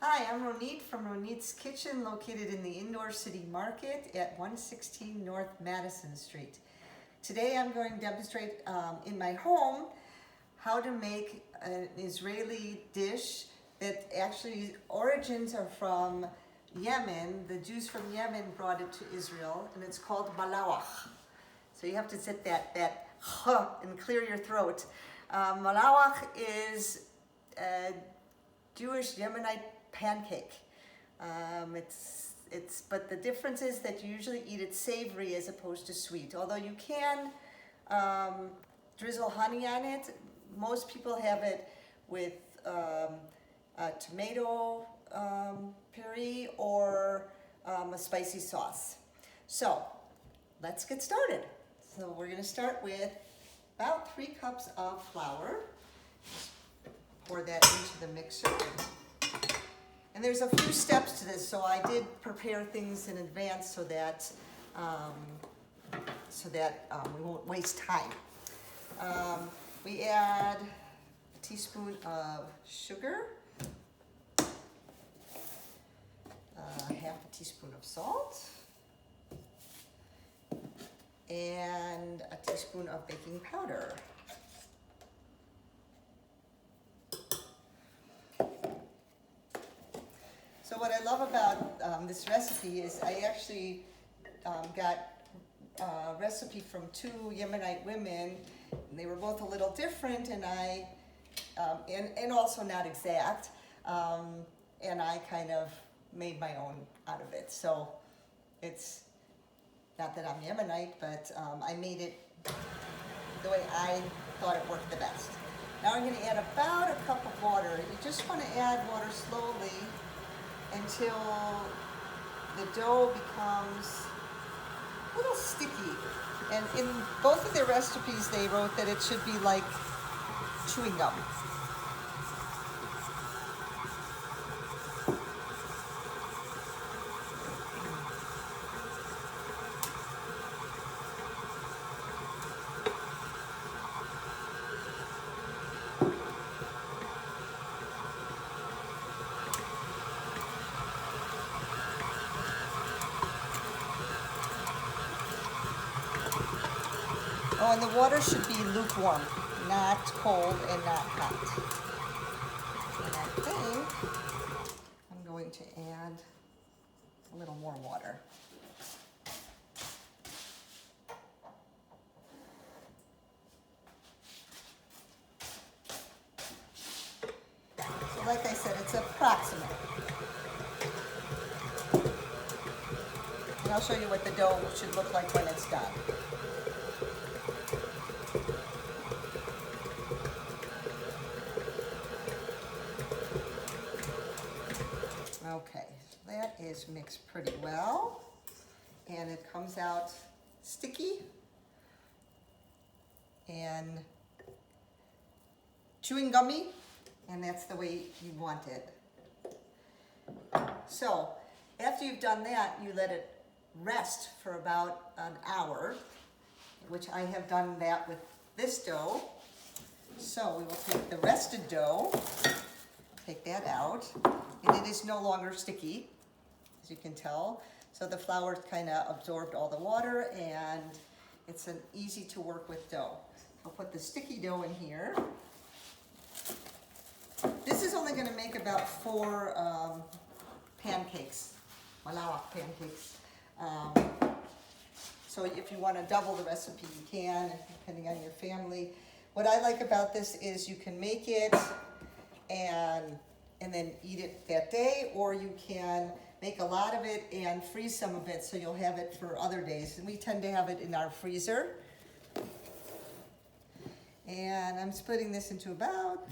Hi, I'm Ronit from Ronit's Kitchen, located in the Indoor City Market at 116 North Madison Street. Today I'm going to demonstrate in my home how to make an Israeli dish that actually origins are from Yemen. The Jews from Yemen brought it to Israel, and it's called Malawach. So you have to sit that and clear your throat. Malawach is a Jewish Yemenite pancake. But the difference is that you usually eat it savory as opposed to sweet. Although you can drizzle honey on it, most people have it with a tomato puree or a spicy sauce. So let's get started. So we're going to start with about 3 cups of flour. Pour that into the mixer. And there's a few steps to this, so I did prepare things in advance so that we won't waste time. We add a teaspoon of sugar, half a teaspoon of salt, and a teaspoon of baking powder. So what I love about this recipe is I actually got a recipe from 2 Yemenite women, and they were both a little different, and and also not exact, and I kind of made my own out of it. So it's not that I'm Yemenite, but I made it the way I thought it worked the best. Now I'm going to add about a cup of water. You just want to add water slowly until the dough becomes a little sticky. And in both of their recipes, they wrote that it should be like chewing gum. Oh, and the water should be lukewarm, not cold and not hot. And I think I'm going to add a little more water. So like I said, it's approximate. And I'll show you what the dough should look like when it's done. Okay, so that is mixed pretty well, and it comes out sticky and chewing gummy, and that's the way you want it. So after you've done that, you let it rest for about an hour, which I have done that with this dough. So we will take the rested dough, take that out, and it is no longer sticky, as you can tell. So the flour kind of absorbed all the water, and it's an easy to work with dough. I'll put the sticky dough in here. This is only going to make about 4 pancakes, Malawach pancakes. So if you want to double the recipe, you can, depending on your family. What I like about this is you can make it and then eat it that day, or you can make a lot of it and freeze some of it so you'll have it for other days. And we tend to have it in our freezer. And I'm splitting this into about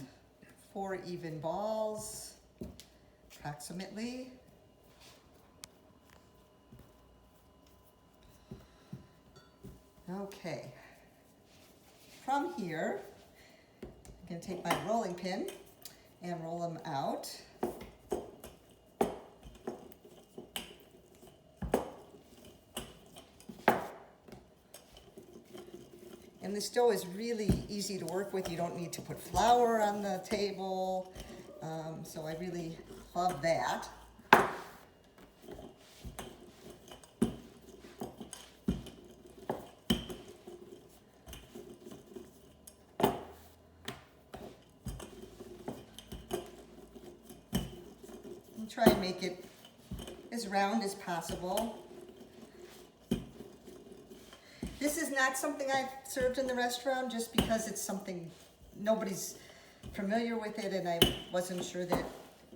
4 even balls, approximately. Okay. From here, I'm going to take my rolling pin and roll them out. And this dough is really easy to work with. You don't need to put flour on the table. So I really Love that. And try and make it as round as possible. This is not something I've served in the restaurant just because it's something nobody's familiar with it and I wasn't sure that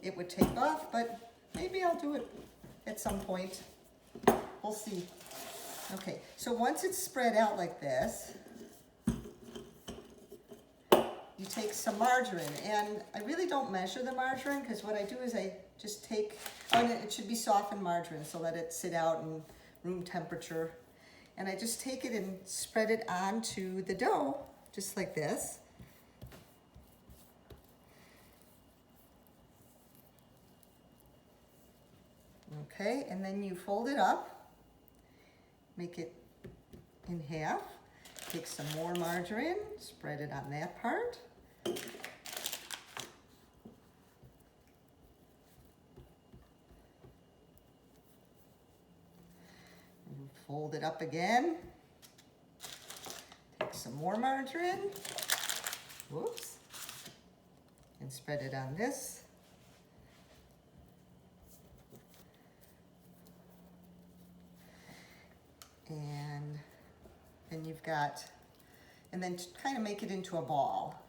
it would take off, but maybe I'll do it at some point. We'll see. Okay, so once it's spread out like this, you take some margarine, and I really don't measure the margarine because what I do is I just take, and it should be softened margarine, so let it sit out in room temperature. And I just take it and spread it onto the dough, just like this. Okay, and then you fold it up, make it in half, take some more margarine, spread it on that part. And fold it up again, take some more margarine, whoops, and spread it on this. And then you've got, and then kind of make it into a ball.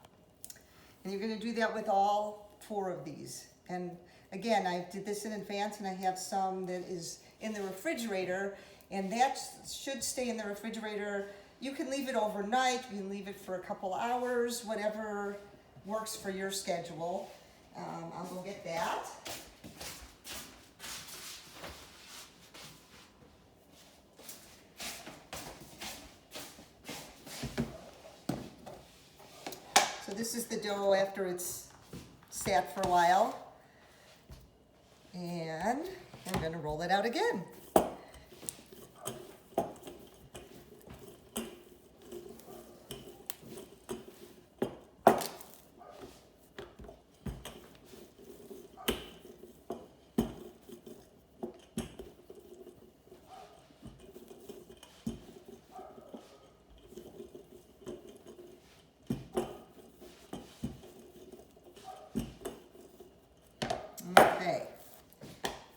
And you're going to do that with all 4 of these. And again, I did this in advance, and I have some that is in the refrigerator, and that should stay in the refrigerator. You can leave it overnight, you can leave it for a couple hours, whatever works for your schedule. I'll go get that. So this is the dough after it's sat for a while. And I'm going to roll it out again. Okay,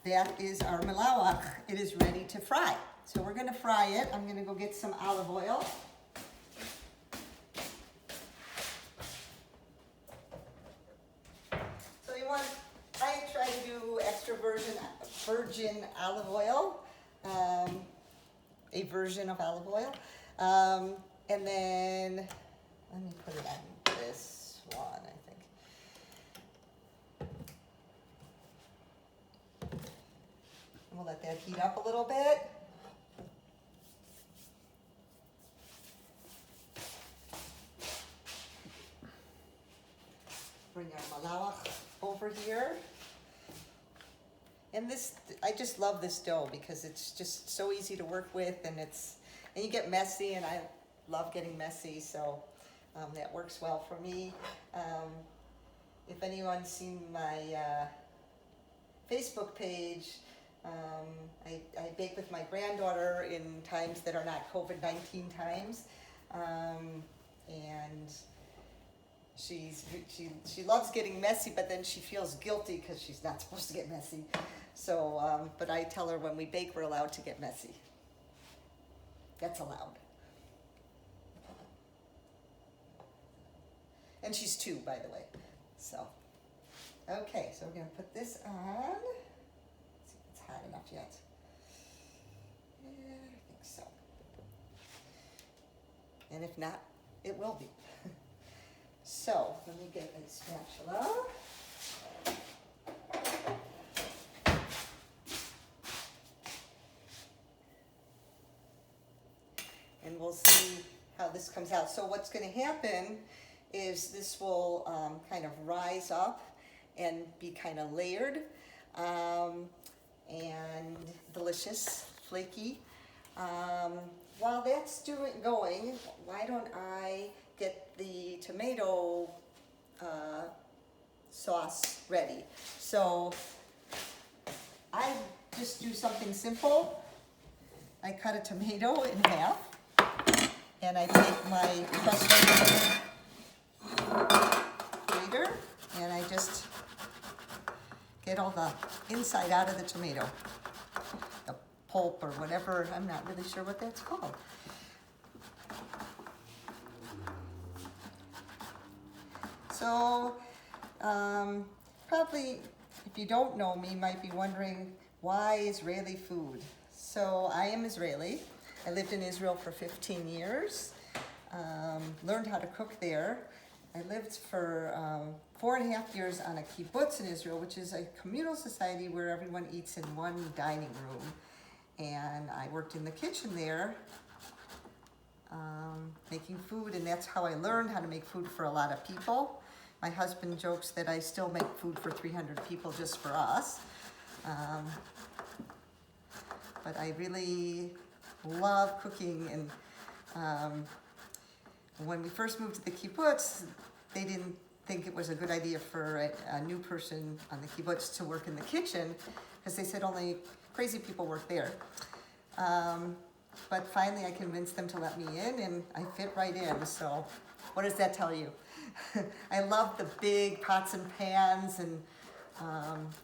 that is our Malawach. It is ready to fry. So we're going to fry it. I'm going to go get some olive oil. So you want, I try to do extra virgin olive oil, a version of olive oil. And then, let me put it on this one, I think. We'll let that heat up a little bit. Bring our Malawach over here. And this, I just love this dough because it's just so easy to work with, and you get messy, and I love getting messy, so that works well for me. If anyone's seen my Facebook page, I bake with my granddaughter in times that are not COVID-19 times, and she loves getting messy, but then she feels guilty because she's not supposed to get messy. So, but I tell her when we bake, we're allowed to get messy. That's allowed. And she's 2, by the way. So, okay, so we're going to put this on. Let's see if it's hot enough yet. Yeah, I think so. And if not, it will be. So, let me get a spatula. And we'll see how this comes out. So what's going to happen is this will kind of rise up and be kind of layered and delicious, flaky. While that's going, why don't I get the tomato sauce ready? So I just do something simple. I cut a tomato in half, and I take my trusty grater, and I just get all the inside out of the tomato, the pulp or whatever. I'm not really sure what that's called. So, probably, if you don't know me, might be wondering, why Israeli food? So, I am Israeli. I lived in Israel for 15 years, learned how to cook there. I lived for 4.5 years on a kibbutz in Israel, which is a communal society where everyone eats in one dining room. And I worked in the kitchen there, making food, and that's how I learned how to make food for a lot of people. My husband jokes that I still make food for 300 people just for us. But I really love cooking, and when we first moved to the kibbutz, they didn't think it was a good idea for a new person on the kibbutz to work in the kitchen, because they said only crazy people work there. But finally I convinced them to let me in, and I fit right in. So what does that tell you? I love the big pots and pans, and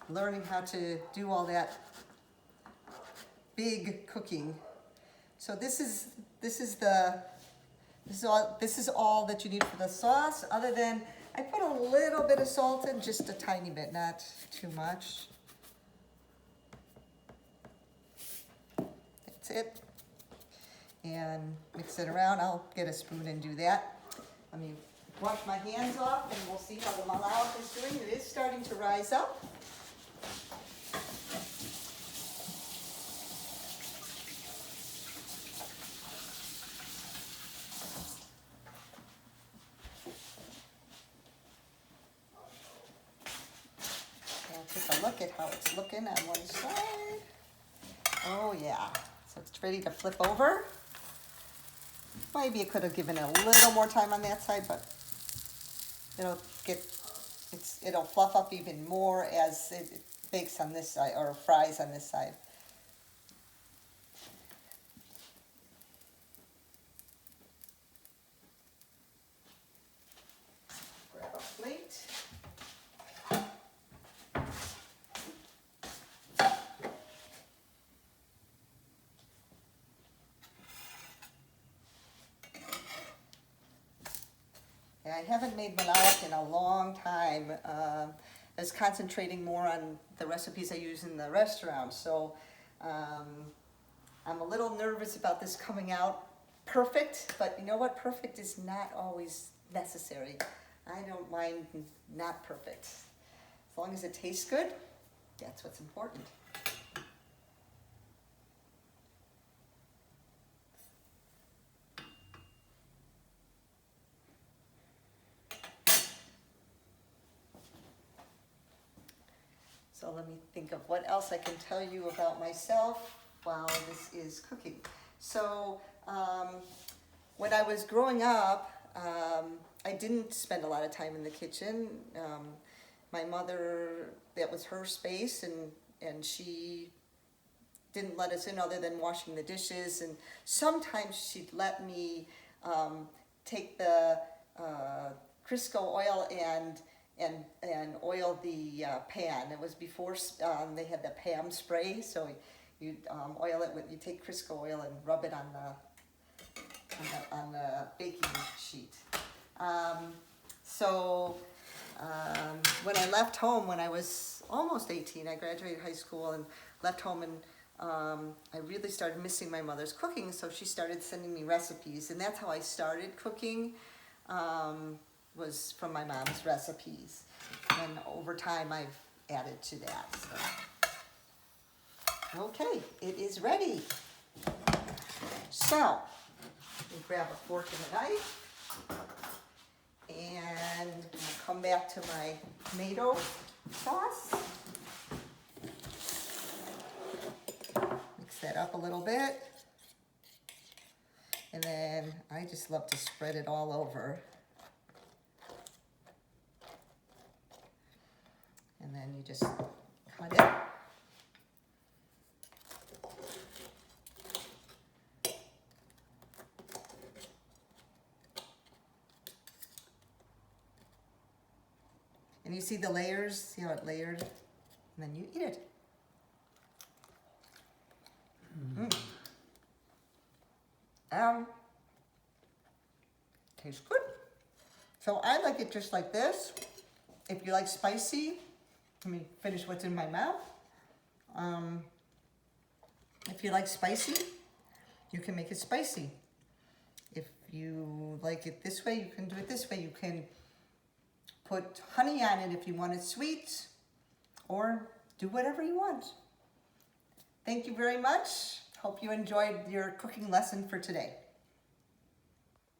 learning how to do all that big cooking. So this is all that you need for the sauce, other than I put a little bit of salt in, just a tiny bit, not too much. That's it. And mix it around. I'll get a spoon and do that. Let me wash my hands off, and we'll see how the malawach is doing. It is starting to rise up. Take a look at how it's looking on one side. Oh yeah, so it's ready to flip over. Maybe it could have given a little more time on that side, but it'll fluff up even more as it bakes on this side, or fries on this side. Grab a plate. I haven't made malawach in a long time. I was concentrating more on the recipes I use in the restaurant, so I'm a little nervous about this coming out perfect, but you know what? Perfect is not always necessary. I don't mind not perfect. As long as it tastes good, that's what's important. So let me think of what else I can tell you about myself while this is cooking. So when I was growing up, I didn't spend a lot of time in the kitchen. My mother, that was her space, and she didn't let us in other than washing the dishes. And sometimes she'd let me take the Crisco oil and oil the pan. It was before they had the Pam spray, so you'd oil it with, you take Crisco oil and rub it on the baking sheet. When I left home, when I was almost 18, I graduated high school and left home, and I really started missing my mother's cooking, so she started sending me recipes, and that's how I started cooking. Was from my mom's recipes, and over time I've added to that. So. Okay, it is ready. So, let me grab a fork and a knife, and I'll come back to my tomato sauce. Mix that up a little bit, and then I just love to spread it all over. And then you just cut it. you see the layers? See how it layered? And then you eat it. Tastes good. So I like it just like this. If you like spicy, let me finish what's in my mouth. If you like spicy, you can make it spicy. If you like it this way, you can do it this way. You can put honey on it if you want it sweet, or do whatever you want. Thank you very much. Hope you enjoyed your cooking lesson for today.